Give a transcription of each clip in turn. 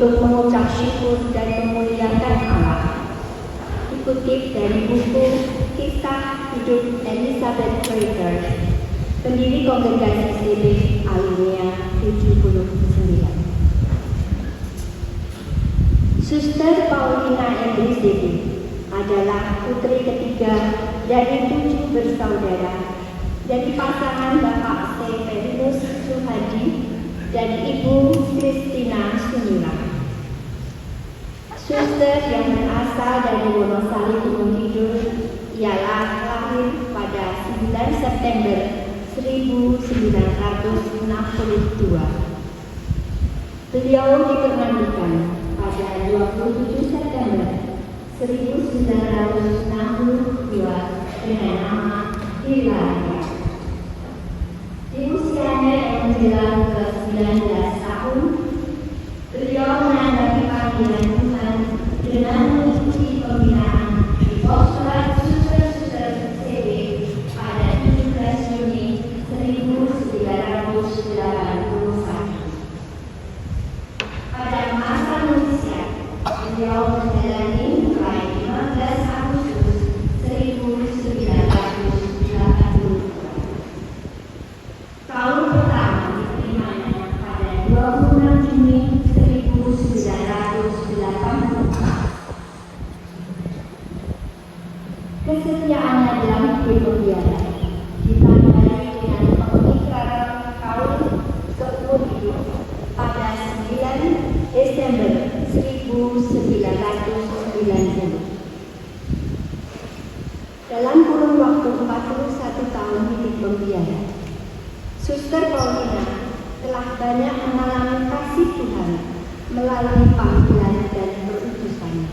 untuk mengucap syukur dan memuliakan Allah. Dikutip dari buku Kisah Hidup Elizabeth Fraser, pendiri Kongregasi Cilik Alinea 79. Suster Paulina MBCD adalah putri ketiga dari 7 bersaudara dari pasangan Bapak Severinus Suhadi dan Ibu Kristina Sunila. Suster yang berasal dari Wonosari Gunung Kidul ialah lahir pada 9 September 1962. Beliau dipermandikan pada 27 September 1962 dengan nama Hilaria. Di usianya yang menjelang ke-19 tahun, beliau menanggapi panggilan Tuhan dengan mengikuti pembinaan di Postulat Suster-Suster CB pada 17 Juni 1981. Pada masa novisiat, beliau menjalani mulai 15 Agustus 1982. Tahun pertama diterimanya pada 26 Juni 1984. Kesetiaannya dalam hidup pembiara ditandai dengan pengikraran kaul seumur hidup pada 9 Desember 1990. Dalam kurun waktu 41 tahun hidup pembiara, Suster Paulina telah banyak mengalami kasih Tuhan melalui panggilan dan perutusannya.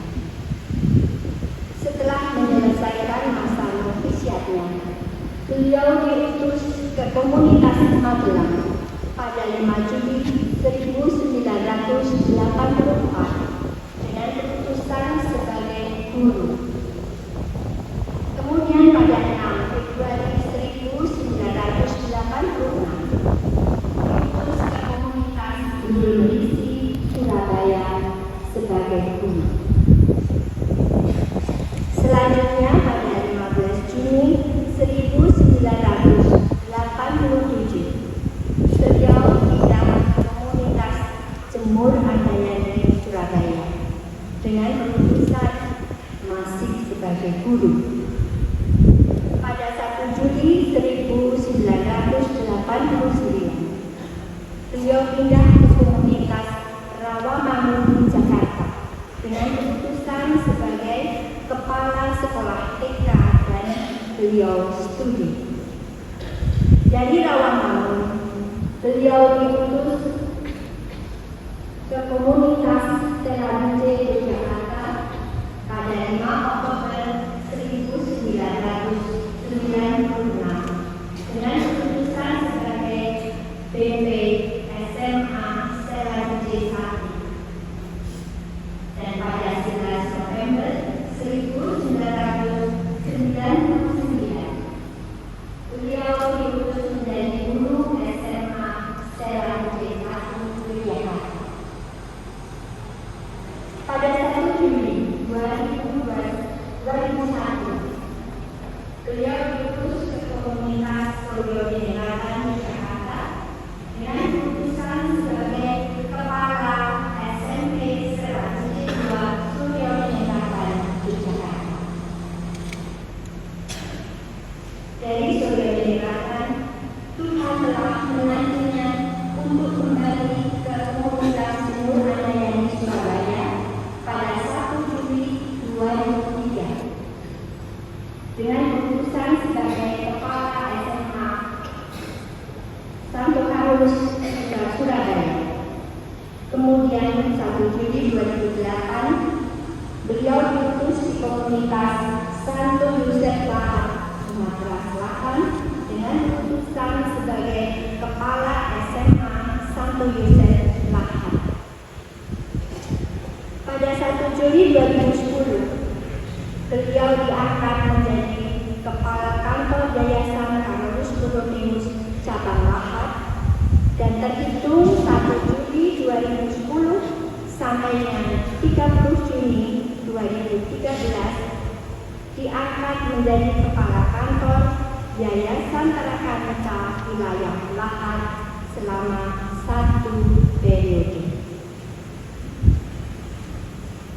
Setelah menyelesaikan masa novisiatnya, beliau diutus ke komunitas Magelang pada 5 Juli 1984 dengan keputusan sebagai guru. Kemudian pada 6 Februari 1986 diutus ke komunitas Indonesia Surabaya sebagai guru. Selanjutnya pada 15 Juni 1987 beliau pindah ke komunitas Jemur Andayani Surabaya dengan keputusan masih sebagai guru. Pada 1 Juli 1989 beliau pindah ke komunitas Rawamangun Jakarta dengan keputusan sebagai kepala sekolah TK dan beliau studi. Dari Rawamangun beliau diutus ke komunitas Teraduje Jakarta pada 5 Oktober 1996 dengan keputusan sebagai BP SMA Teraduje 1. Dan pada 11 November 1999 beliau diutus menjadi guru SMA Teraduje 1 Yogyakarta. Pada 1 Juli 2001 beliau diutus ke komunitas Suryo Dengaratan Jakarta dengan keputusan sebagai kepala SMP Teraduje 2 Suryo Dengaratan Jakarta. Dari Suryo Dengaratan, Tuhan telah menantinya untuk kembali ke komunitas Jemur Andayani Surabaya pada 1 Juli 2003 dengan keputusan sebagai kepala SMA Santo Karolus Surabaya. Kemudian 1 Juli 2008 beliau diutus di komunitas Santo Yosef Lahat, Sumatera Selatan dengan keputusan sebagai kepala SMA Santo Yosef Lahat. Pada 1 Juli 2010 beliau diangkat menjadi kepala kantor Yayasan Karolus Timotius Cabang Lahat dan terhitung 1 Juli 2010 sampai dengan 30 Juni 2013 diangkat menjadi kepala kantor Yayasan Tarakanita Wilayah Lahat selama 1 periode.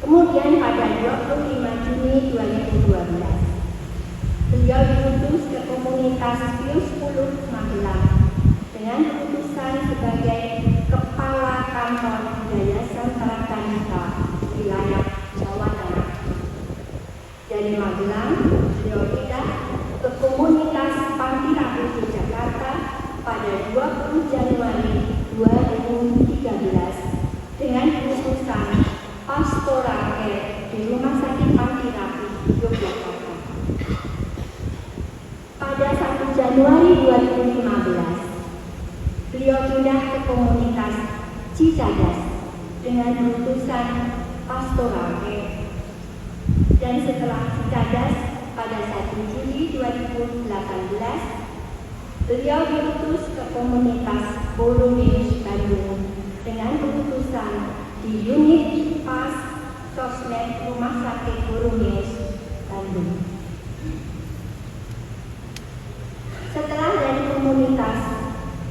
Kemudian pada 25 Juni 2012, beliau diutus ke komunitas Pius X Magelang dengan keputusan sebagai Kepala Kantor Yayasan Tarakanita wilayah Jawa Tengah. Dari Magelang, beliau pindah ke komunitas Panti Rapih di Jakarta pada 20 Januari 2013 dengan keputusan Pastoral Care di Rumah Sakit Panti Rapih Yogyakarta. Pada 1 Januari 2015, beliau pindah ke komunitas Cicadas dengan keputusan Pastoral Care. Dan setelah Cicadas, pada 1 Juli 2018, beliau diutus ke komunitas Borromeus Bandung dengan keputusan di unit PAS Sosmed Rumah Sakit Borromeus Bandung. Setelah dari komunitas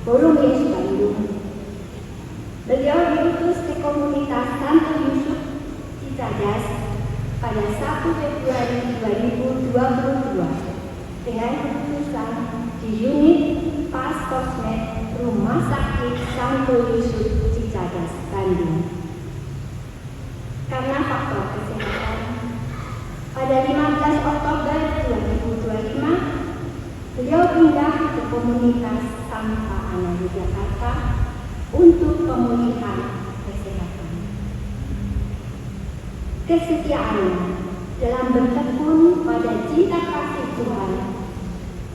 Borromeus Bandung, beliau diutus ke komunitas Santo Yusuf Cicadas pada 1 Februari 2022 dengan keputusan di unit PAS Sosmed Rumah Sakit Santo Yusuf Cicadas Bandung. Karena faktor kesehatan, pada 15 Oktober 2025, beliau pindah ke komunitas Santa Ana Yogyakarta untuk pemulihan kesehatan. Kesetiaannya dalam bertekun pada cinta kasih Tuhan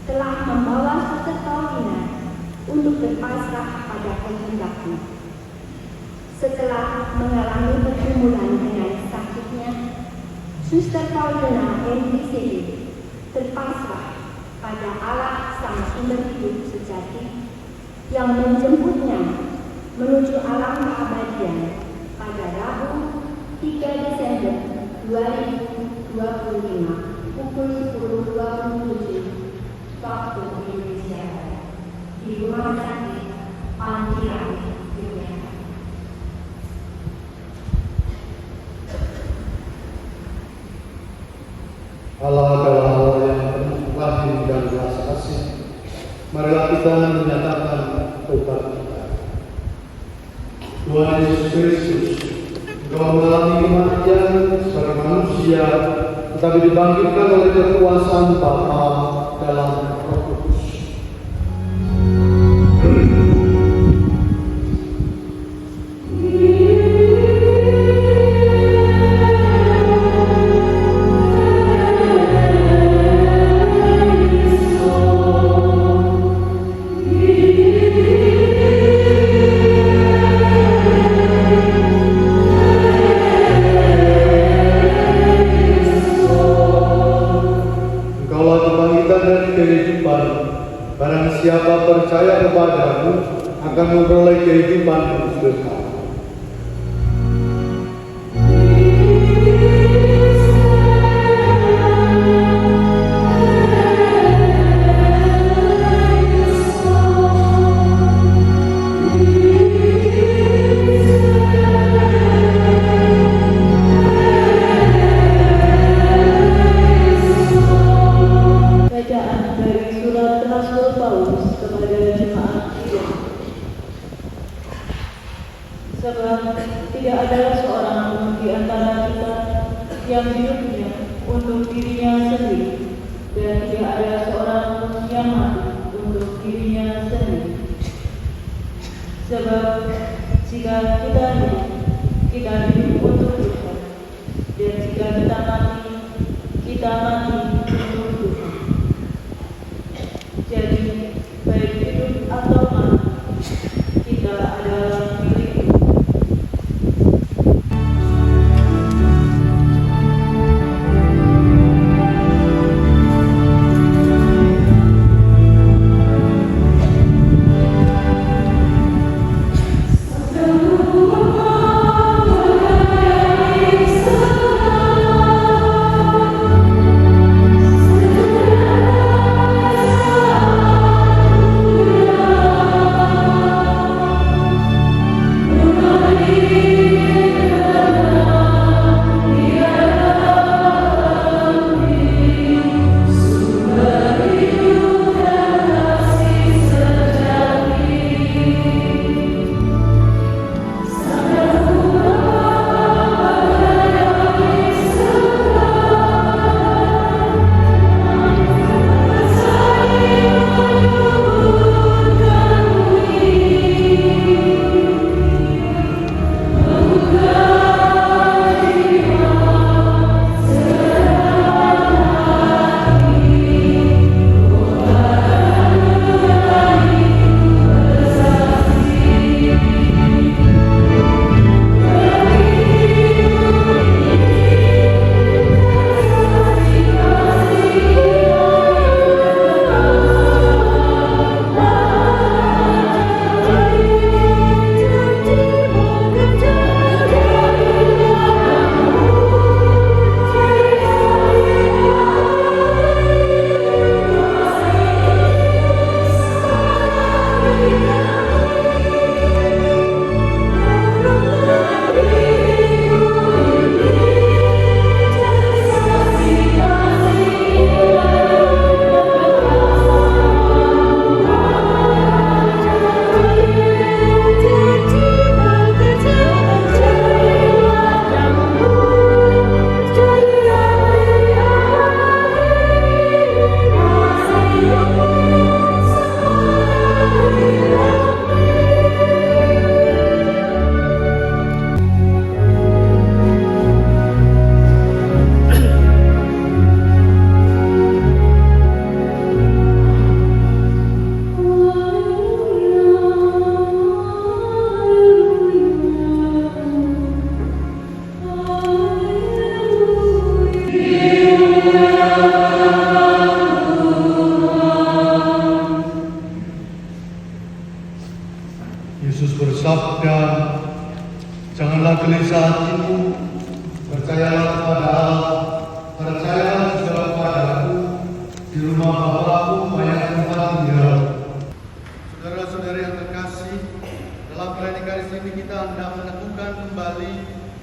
telah membawa Suster Paulina untuk berpasrah pada kehendak-Nya. Setelah mengalami pergumulan dengan sakitnya, Suster Paulina MPCD terpasrah pada Allah Sang Sumber Hidup Sejati yang menjemputnya menuju alam keabadian pada Rabu 3 Desember 2025 pukul 10.27 waktu Indonesia di Rumah Sakit Panti Rapih Yogyakarta. Allah adalah Allah yang penuh rahim dan belas kasih. Marilah kita menyatakan tobat kita. Tuhan Yesus Kristus, Engkau mengalami kematian sebagai manusia, tetapi dibangkitkan oleh kekuasaan Bapa dalam Roh Kudus. Siapa percaya kepadamu akan memperoleh kehidupan kekal. Sebab tidak adalah seorang pun di antara kita yang hidupnya untuk dirinya sendiri, dan tidak ada seorang pun yang mati untuk dirinya sendiri. Sebab jika kita hidup untuk Tuhan, dan jika kita mati untuk Tuhan. Jadi baik hidup atau mati, kita adalah milik Tuhan. kita hendak meneguhkan kembali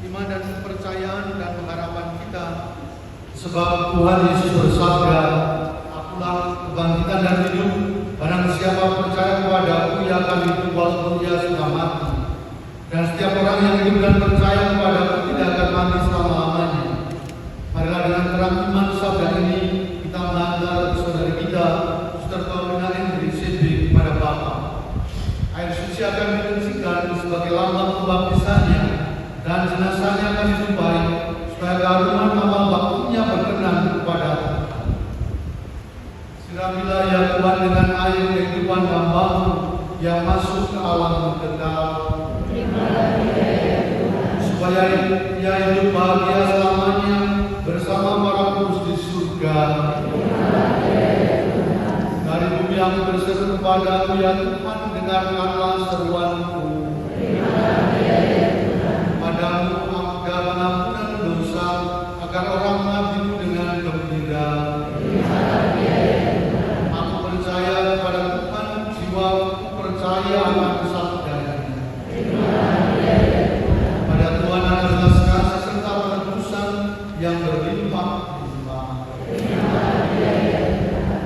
iman dan kepercayaan dan pengharapan kita. Sebab Tuhan Yesus bersabda, "Akulah kebangkitan dan hidup. Barang siapa percaya kepadaku, ia akan hidup walaupun ia sudah mati. Dan setiap orang yang hidup dan percaya kepadaku tidak akan mati selama-lamanya." Marilah dengan terang iman sabda ini kita mengantar saudari kita, Suster Paulina Endri CB, kepada Bapa. Air suci akan dikencingkan sebagai lambang pembaptisannya, dan jenazahnya akan ditumpahi supaya keharuman amal baktinya berkenan kepada Tuhan. Siramilah ya Tuhan dengan air kehidupan hamba-Mu yang masuk ke alam kekal. Terimalah dia ya Tuhan. Supaya ia hidup bahagia selamanya bersama para kudus di surga. Terimalah dia ya Tuhan. Dari bumi yang berseru kepadamu ya Tuhan, dengarkanlah seruanku. Terimalah dia ya Tuhan. Padamu agar pengampunan dosa, agar orang mengabdimu dengan gembira. Terimalah dia ya Tuhan. Aku percaya kepada Tuhan, jiwaku percaya akan sabdanya. Terimalah dia ya Tuhan. Pada Tuhan ada belas kasih serta penebusan yang berlimpah-limpah. Terimalah dia ya Tuhan.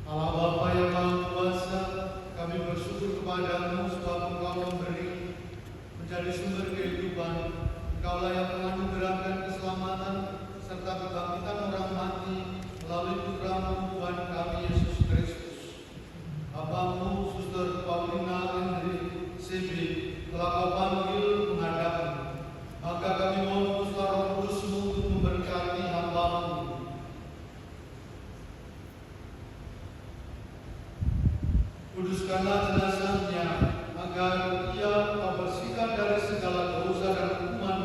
Allah Bapa yang Maha Kuasa, kami bersyukur kepadamu sebab Engkau memberi menjadi sumber kehidupan. Engkaulah yang menganugerahkan keselamatan serta kebangkitan orang mati melalui Putra-Mu Tuhan kami Yesus Kristus. Bapa-Mu Suster Paulina Endri CB telah Kau panggil menghadapmu. Maka kami mohon utuslah Roh Kudus-Mu untuk memberkati hamba-Mu. Kuduskanlah jenazahnya agar ia Kau bersihkan dari segala dosa dan hukuman.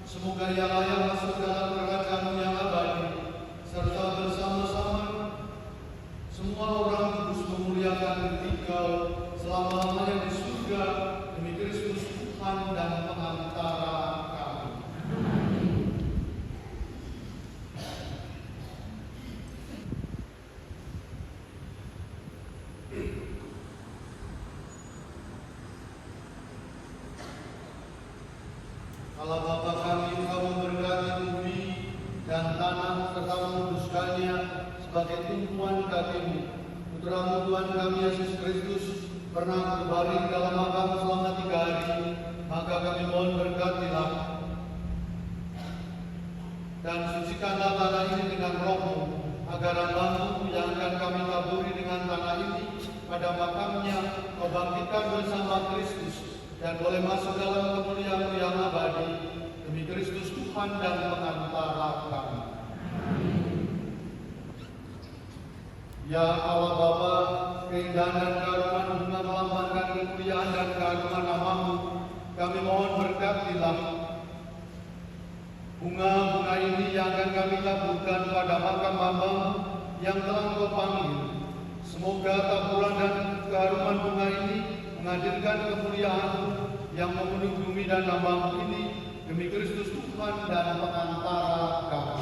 Semoga ia layak masuk dalam kerajaan-Mu yang abadi, serta bersama-sama semua orang kudus memuliakan Engkau selama-lamanya di surga demi Kristus Tuhan dan pengantara kami. Allah Bapa kami, Engkau memberkati bumi dan tanah serta menguduskannya sebagai tumpuan kaki-Mu. Putra-Mu Tuhan kami Yesus Kristus pernah berbaring dalam makam selama 3 hari, maka kami mohon berkatilah dan sucikanlah tanah ini dengan Roh-Mu, agar hamba-Mu yang akan kami taburi dengan tanah ini pada makamnya Kau bangkitkan bersama Kristus dan boleh masuk dalam kemuliaan-Mu yang abadi demi Kristus Tuhan dan pengantara kami. Ya Allah Bapa, keindahan dan keagungan bunga melambangkan kemuliaan dan keagungan nama-Mu. Kami mohon berkatilah bunga-bunga ini yang akan kami taburkan pada makam hamba-Mu yang telah Kau panggil. Semoga taburan dan keharuman bunga ini menghadirkan kemuliaan-Mu yang memenuhi bumi dan nama-Mu ini demi Kristus Tuhan dan pengantara kami.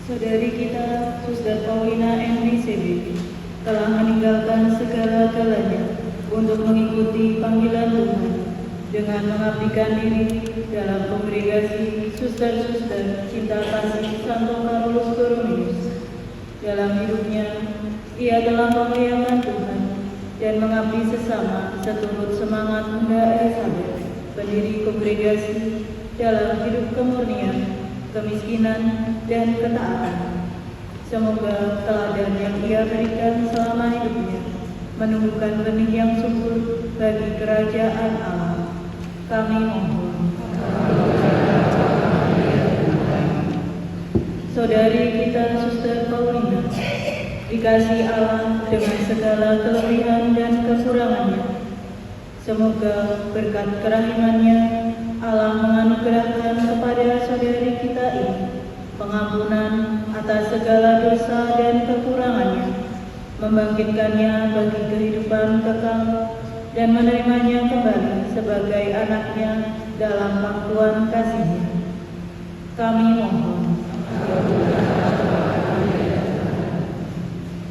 Saudari kita, Suster Paulina MVCB, telah meninggalkan segala-galanya untuk mengikuti panggilan Tuhan dengan mengabdikan diri dalam kongregasi Suster-Suster Cinta Kasih Santo Carolus Borromeus. Dalam hidupnya, ia telah memuliakan Tuhan dan mengabdi sesama seturut semangat Bunda Elizabeth, pendiri kongregasi, dalam hidup kemurnian, kemiskinan, dan ketaatan. Semoga teladan yang ia berikan selama hidupnya menumbuhkan benih yang subur bagi kerajaan Allah. Kami mohon. Saudari kita Suster Paulina, dikasih Allah dengan segala kelebihan dan kekurangannya. Semoga berkat kerahimannya Allah menganugerahkan kepada saudari kita ini pengampunan atas segala dosa dan kekurangannya, membangkitkannya bagi kehidupan kekal dan menerimanya kembali sebagai anaknya dalam pangkuan kasih-Nya. Kami mohon.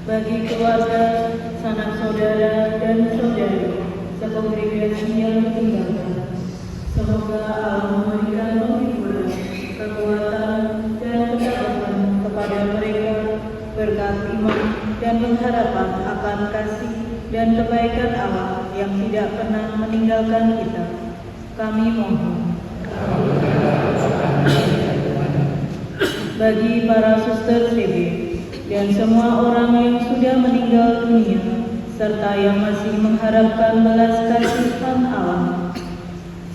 Bagi keluarga, sanak saudara dan saudari sekongregasi yang ditinggalkan, semoga Allah memberikan penghiburan, kekuatan, dan ketabahan kepada mereka berkat iman dan pengharapan akan kasih dan kebaikan Allah yang tidak pernah meninggalkan kita. Kami mohon. Bagi para suster CB dan semua orang yang sudah meninggal dunia serta yang masih mengharapkan belas kasihan Allah,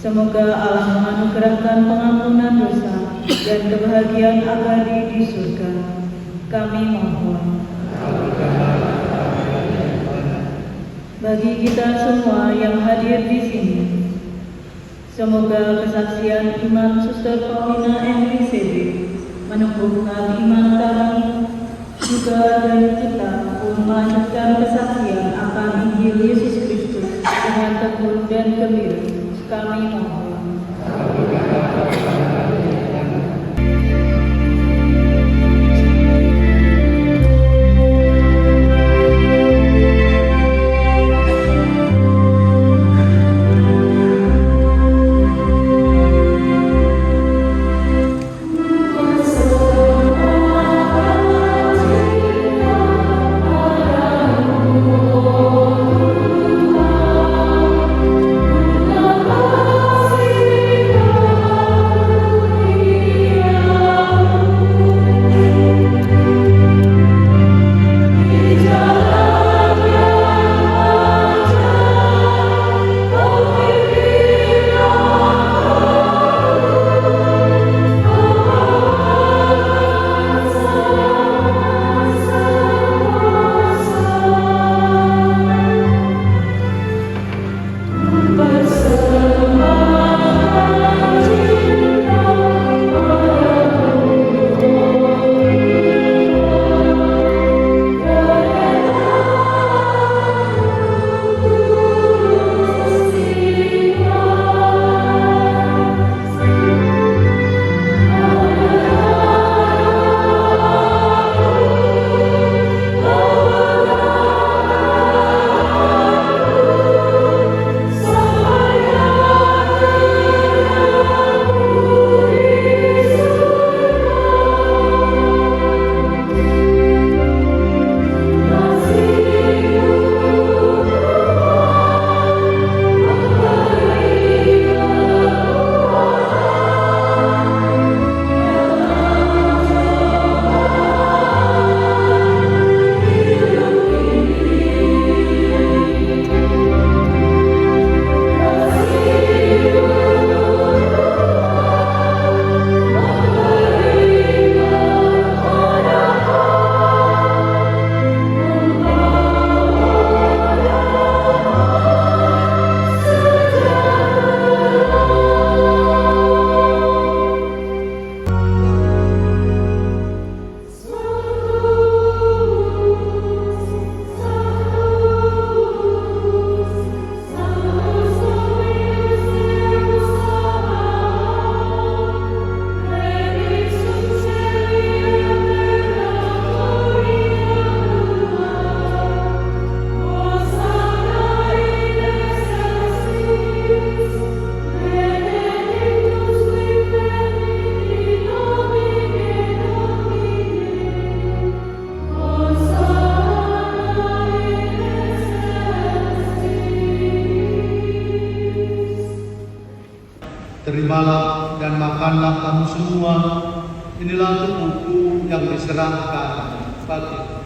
semoga Allah menganugerahkan pengampunan dosa dan kebahagiaan abadi di surga. Kami mohon. Bagi kita semua yang hadir di sini, semoga kesaksian iman Suster Paulina MVCB menumbuhkan iman kami juga dari kita untuk melanjutkan kesaksian akan Injil Yesus Kristus dengan tekun dan gembira. Kami mohon. Terima Terimalah dan makanlah kamu semua. Inilah tubuhku yang diserahkan bagimu.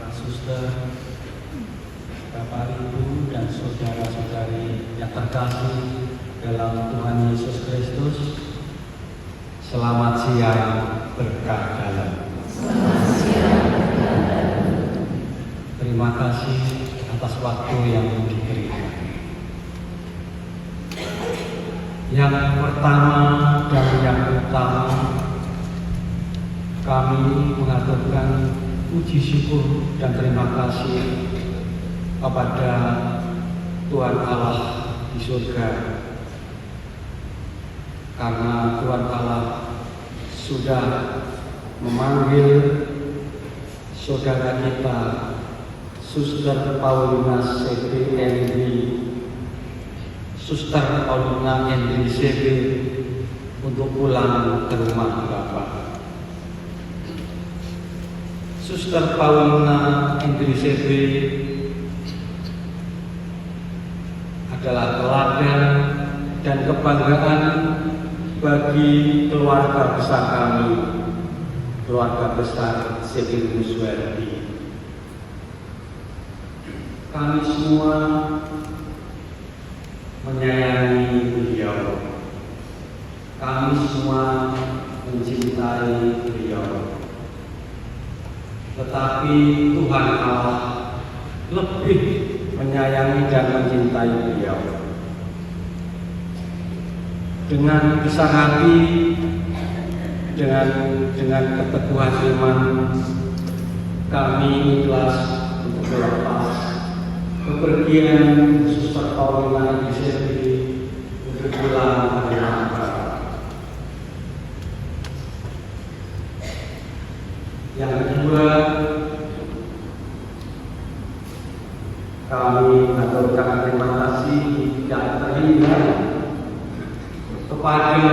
Suster, Bapak, Ibu, dan saudara-saudari yang terkasih dalam Tuhan Yesus Kristus, selamat siang berkat dalam. Terima kasih atas waktu yang diberikan. Yang pertama dan yang utama, kami mengaturkan puji syukur dan terima kasih kepada Tuhan Allah di surga, karena Tuhan Allah sudah memanggil saudara kita, Suster Paulina C.B. Henry, Suster Paulina Henry C.B. untuk pulang ke rumah Bapa. Suster Paulina Henry C.B. adalah teladan dan kebanggaan bagi keluarga besar kami, keluarga besar C.B. Muswerdi. Kami semua menyayangi beliau, kami semua mencintai beliau. Tetapi Tuhan Allah lebih menyayangi dan mencintai beliau. Dengan besar hati, dengan keteguhan iman, kami ikhlas untuk melepas kepergian Suster Paulina di sini untuk pulang ke rumah. Yang kedua, kami mengaturkan terima kasih yang terindah kepada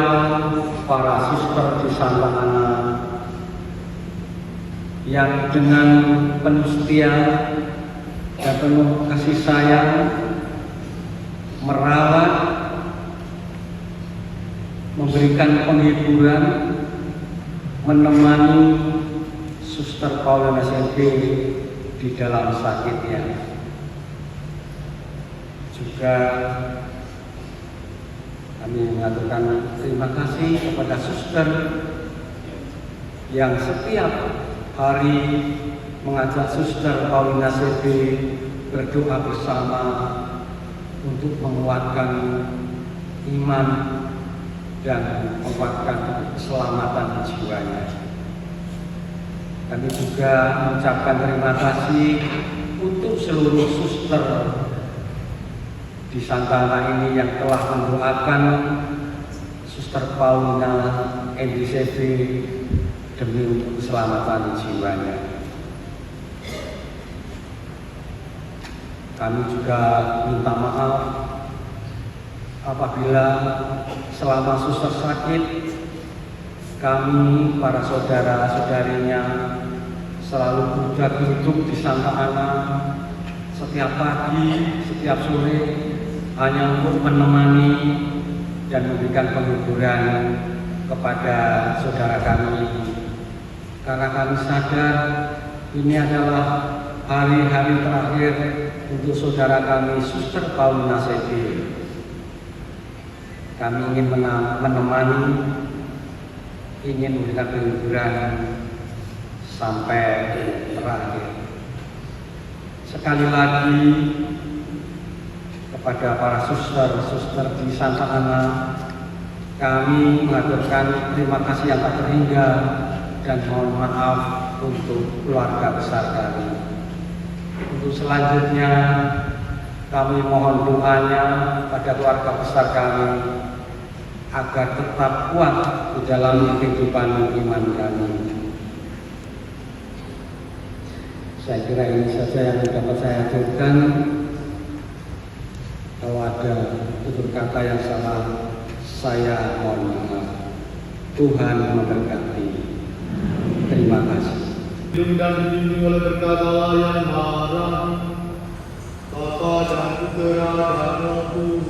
para suster di Santa Ana yang dengan penuh setia dan penuh kasih sayang merawat, memberikan penghiburan, menemani Suster Paulina SMP di dalam sakitnya. Juga kami mengaturkan terima kasih kepada suster yang setiap hari mengajak Suster Paulina SMP berdoa bersama untuk menguatkan iman dan menguatkan keselamatan jiwanya. Kami juga mengucapkan terima kasih untuk seluruh suster di Santana ini yang telah mendoakan Suster Paulina NDCV demi keselamatan jiwanya. Kami juga minta maaf apabila selama suster sakit kami para saudara-saudarinya selalu berusaha duduk di Santa Ana setiap pagi, setiap sore hanya untuk menemani dan memberikan penghiburan kepada saudara kami. Karena kami sadar ini adalah hari-hari terakhir untuk saudara kami Suster Paulina SMP. Kami ingin menemani, ingin memberikan penghiburan sampai terakhir. Sekali lagi kepada para suster-suster di Santa Ana, kami mengaturkan terima kasih yang tak terhingga dan mohon maaf untuk keluarga besar kami. Untuk selanjutnya kami mohon doanya pada keluarga besar kami agar tetap kuat di dalam kehidupan iman kami. Saya kira ini saja yang dapat saya aturkan. Kalau ada tutur kata yang salah, saya mohon maaf. Tuhan memberkati. Terima kasih. Dan dibimbing oleh berkat Allah yang Maha, Bapa dan Putra dan Roh Kudus.